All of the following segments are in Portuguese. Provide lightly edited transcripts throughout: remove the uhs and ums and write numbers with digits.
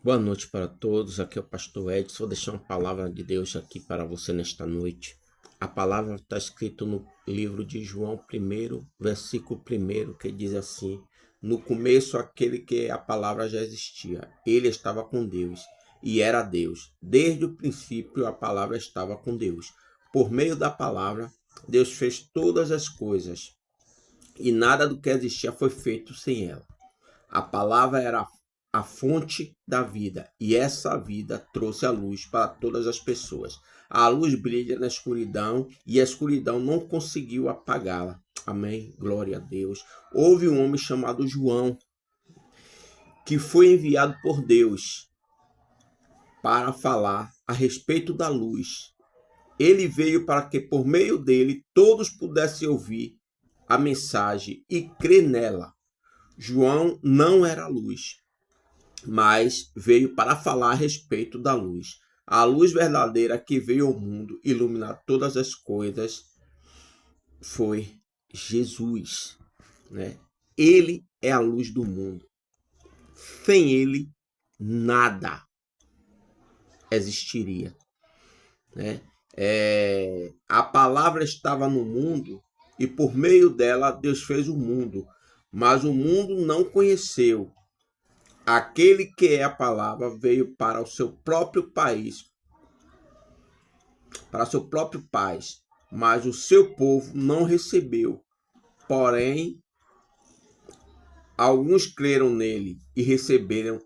Boa noite para todos, aqui é o pastor Edson. Vou deixar uma palavra de Deus aqui para você nesta noite. A palavra está escrita no livro de João 1, versículo 1, que diz assim: no começo, aquele que a palavra já existia. Ele estava com Deus e era Deus. Desde o princípio, a palavra estava com Deus. Por meio da palavra, Deus fez todas as coisas e nada do que existia foi feito sem ela. A palavra era a fonte da vida, e essa vida trouxe a luz para todas as pessoas. A luz brilha na escuridão, e a escuridão não conseguiu apagá-la. Amém? Glória a Deus. Houve um homem chamado João, que foi enviado por Deus para falar a respeito da luz. Ele veio para que, por meio dele, todos pudessem ouvir a mensagem e crer nela. João não era luz, mas veio para falar a respeito da luz. A luz verdadeira que veio ao mundo iluminar todas as coisas foi Jesus, né? Ele é a luz do mundo. Sem ele, nada existiria, né? A palavra estava no mundo e por meio dela Deus fez o mundo, mas o mundo não conheceu. Aquele que é a palavra veio para o seu próprio país, para seu próprio país, mas o seu povo não recebeu. Porém, alguns creram nele e receberam,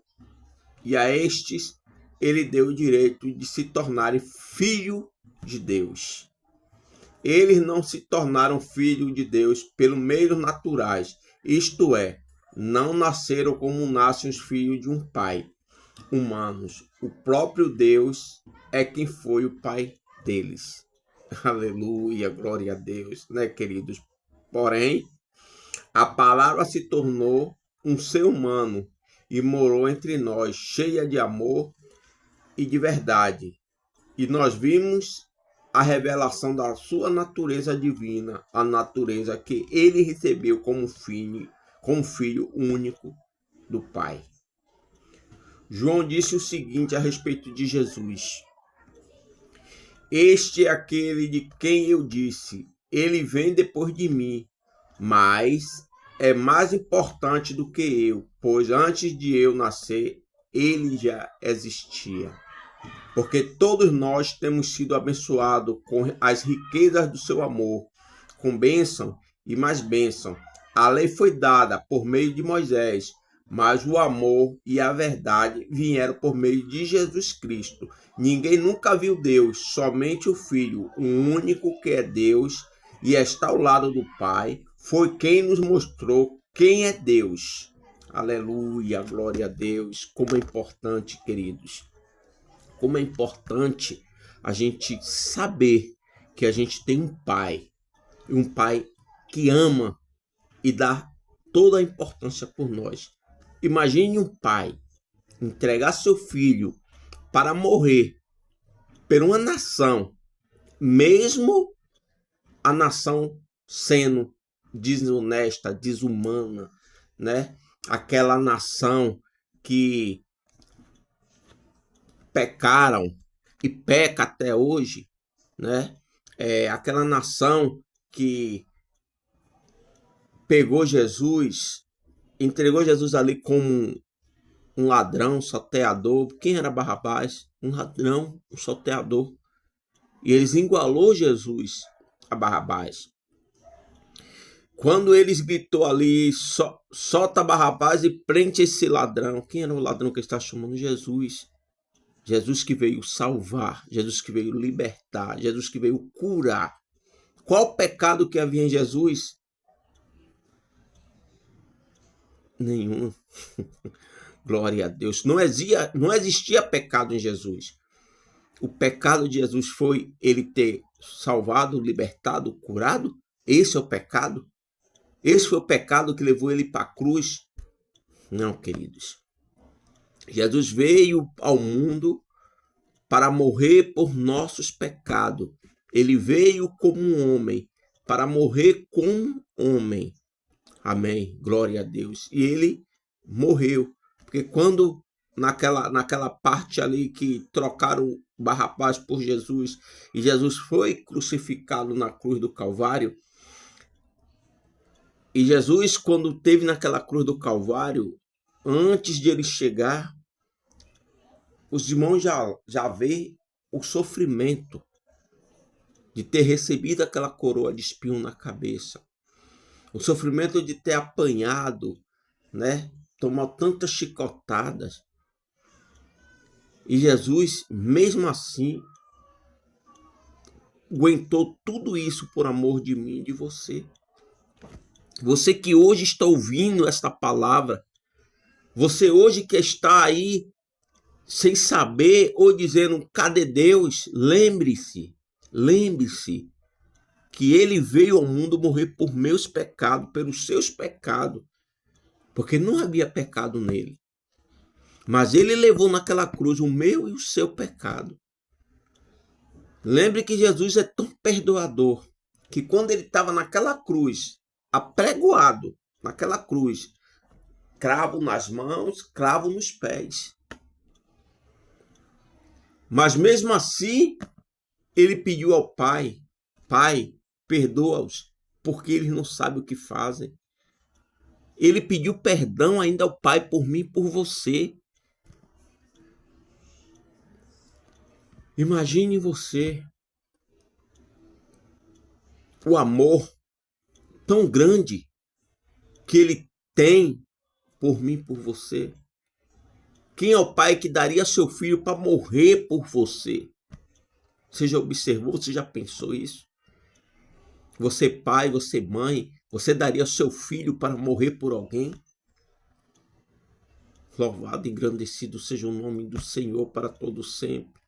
e a estes ele deu o direito de se tornarem filho de Deus. Eles não se tornaram filhos de Deus pelo meios naturais, isto é, não nasceram como nascem os filhos de um pai, humanos. O próprio Deus é quem foi o pai deles. Aleluia, glória a Deus, né, queridos? Porém, a palavra se tornou um ser humano e morou entre nós, cheia de amor e de verdade. E nós vimos a revelação da sua natureza divina, a natureza que ele recebeu como filho único do Pai. João disse o seguinte a respeito de Jesus: este é aquele de quem eu disse, ele vem depois de mim, mas é mais importante do que eu, pois antes de eu nascer, ele já existia. Porque todos nós temos sido abençoados com as riquezas do seu amor, com bênção e mais bênção. A lei foi dada por meio de Moisés, mas o amor e a verdade vieram por meio de Jesus Cristo. Ninguém nunca viu Deus, somente o Filho, o único que é Deus e está ao lado do Pai, foi quem nos mostrou quem é Deus. Aleluia, glória a Deus. Como é importante, queridos. Como é importante a gente saber que a gente tem um pai que ama e dá toda a importância por nós. Imagine um pai entregar seu filho para morrer por uma nação, mesmo a nação sendo desonesta, desumana, né? Aquela nação que pecaram e peca até hoje, né? Aquela nação que pegou Jesus, entregou Jesus ali como um ladrão, um salteador. Quem era Barrabás? Um ladrão, um salteador. E eles igualou Jesus a Barrabás. Quando eles gritou ali, solta Barrabás e prende esse ladrão. Quem era o ladrão que está chamando? Jesus. Jesus que veio salvar, Jesus que veio libertar, Jesus que veio curar. Qual o pecado que havia em Jesus? Nenhum. Glória a Deus. Não existia pecado em Jesus. O pecado de Jesus foi ele ter salvado, libertado, curado. Esse é o pecado? Esse foi o pecado que levou ele para a cruz? Não, queridos. Jesus veio ao mundo para morrer por nossos pecados. Ele veio como um homem, para morrer como homem. Amém. Glória a Deus. E ele morreu. Porque quando naquela parte ali que trocaram Barrabás por Jesus e Jesus foi crucificado na cruz do Calvário. E Jesus, quando esteve naquela cruz do Calvário, antes de ele chegar, os irmãos já vê o sofrimento de ter recebido aquela coroa de espinho na cabeça. O sofrimento de ter apanhado, né? Tomar tantas chicotadas. E Jesus, mesmo assim, aguentou tudo isso por amor de mim e de você. Você que hoje está ouvindo esta palavra, você hoje que está aí sem saber ou dizendo, cadê Deus? Lembre-se que ele veio ao mundo morrer por meus pecados, pelos seus pecados, porque não havia pecado nele. Mas ele levou naquela cruz o meu e o seu pecado. Lembre que Jesus é tão perdoador que quando ele estava naquela cruz, apregoado naquela cruz, cravo nas mãos, cravo nos pés. Mas mesmo assim, ele pediu ao Pai, Pai, perdoa-os, porque eles não sabem o que fazem. Ele pediu perdão ainda ao Pai por mim e por você. Imagine você o amor tão grande que ele tem por mim e por você. Quem é o pai que daria seu filho para morrer por você? Você já observou? Você já pensou isso? Você pai, você mãe, você daria seu filho para morrer por alguém? Louvado e engrandecido seja o nome do Senhor para todo sempre.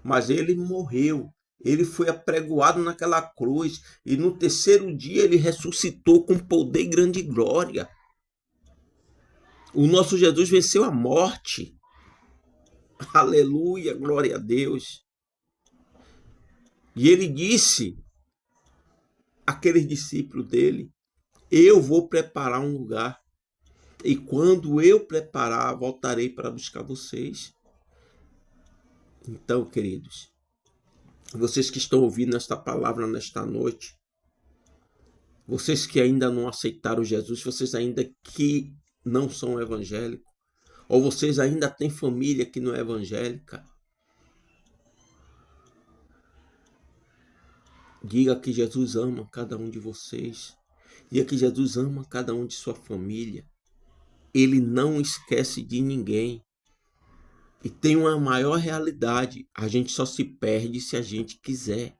Mas ele morreu. Ele foi apregoado naquela cruz e no terceiro dia ele ressuscitou com poder e grande glória. O nosso Jesus venceu a morte. Aleluia, glória a Deus. E ele disse àqueles discípulos dele, eu vou preparar um lugar. E quando eu preparar, voltarei para buscar vocês. Então, queridos, vocês que estão ouvindo esta palavra nesta noite, vocês que ainda não aceitaram Jesus, vocês ainda que não são evangélicos, ou vocês ainda têm família que não é evangélica, diga que Jesus ama cada um de vocês. Diga que Jesus ama cada um de sua família. Ele não esquece de ninguém. E tem uma maior realidade. A gente só se perde se a gente quiser.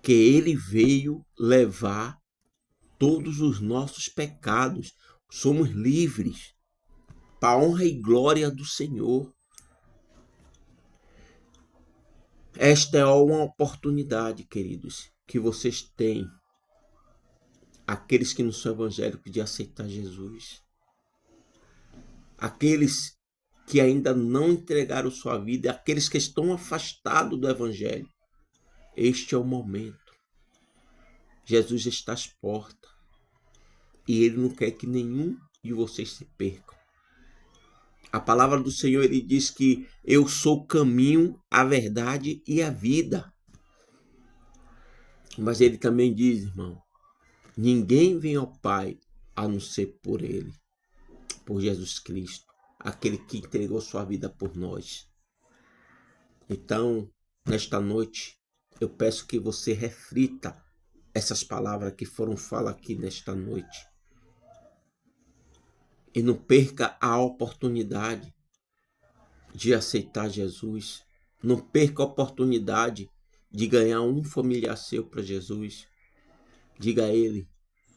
Que ele veio levar todos os nossos pecados. Somos livres. Para a honra e glória do Senhor. Esta é uma oportunidade, queridos, que vocês têm, aqueles que não são evangélicos, de aceitar Jesus. Aqueles que ainda não entregaram sua vida, aqueles que estão afastados do evangelho. Este é o momento. Jesus está às portas e ele não quer que nenhum de vocês se percam. A palavra do Senhor, ele diz que eu sou o caminho, a verdade e a vida. Mas ele também diz, irmão, ninguém vem ao Pai a não ser por ele, por Jesus Cristo, aquele que entregou sua vida por nós. Então, nesta noite, eu peço que você reflita essas palavras que foram faladas aqui nesta noite. E não perca a oportunidade de aceitar Jesus. Não perca a oportunidade de ganhar um familiar seu para Jesus. Diga a ele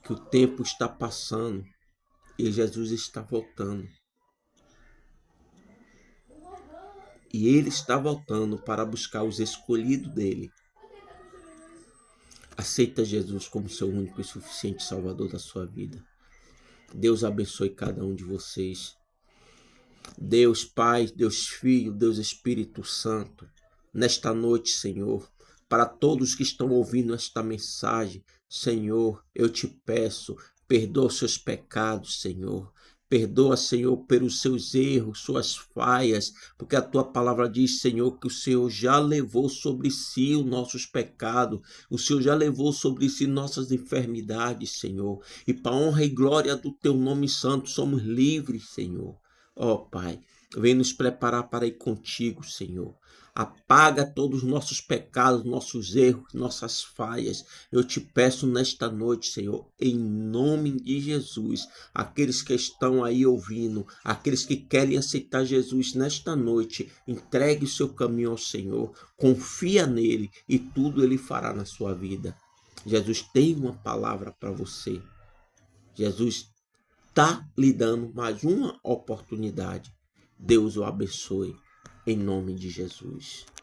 que o tempo está passando e Jesus está voltando. E ele está voltando para buscar os escolhidos dele. Aceita Jesus como seu único e suficiente Salvador da sua vida. Deus abençoe cada um de vocês. Deus Pai, Deus Filho, Deus Espírito Santo, nesta noite, Senhor, para todos que estão ouvindo esta mensagem, Senhor, eu te peço, perdoa os seus pecados, Senhor. Perdoa, Senhor, pelos seus erros, suas falhas, porque a tua palavra diz, Senhor, que o Senhor já levou sobre si os nossos pecados, o Senhor já levou sobre si nossas enfermidades, Senhor. E para honra e glória do teu nome santo, somos livres, Senhor. Ó Pai, vem nos preparar para ir contigo, Senhor. Apaga todos os nossos pecados, nossos erros, nossas falhas. Eu te peço nesta noite, Senhor, em nome de Jesus, aqueles que estão aí ouvindo, aqueles que querem aceitar Jesus nesta noite, entregue o seu caminho ao Senhor, confia nele e tudo ele fará na sua vida. Jesus tem uma palavra para você. Jesus está lhe dando mais uma oportunidade. Deus o abençoe, em nome de Jesus.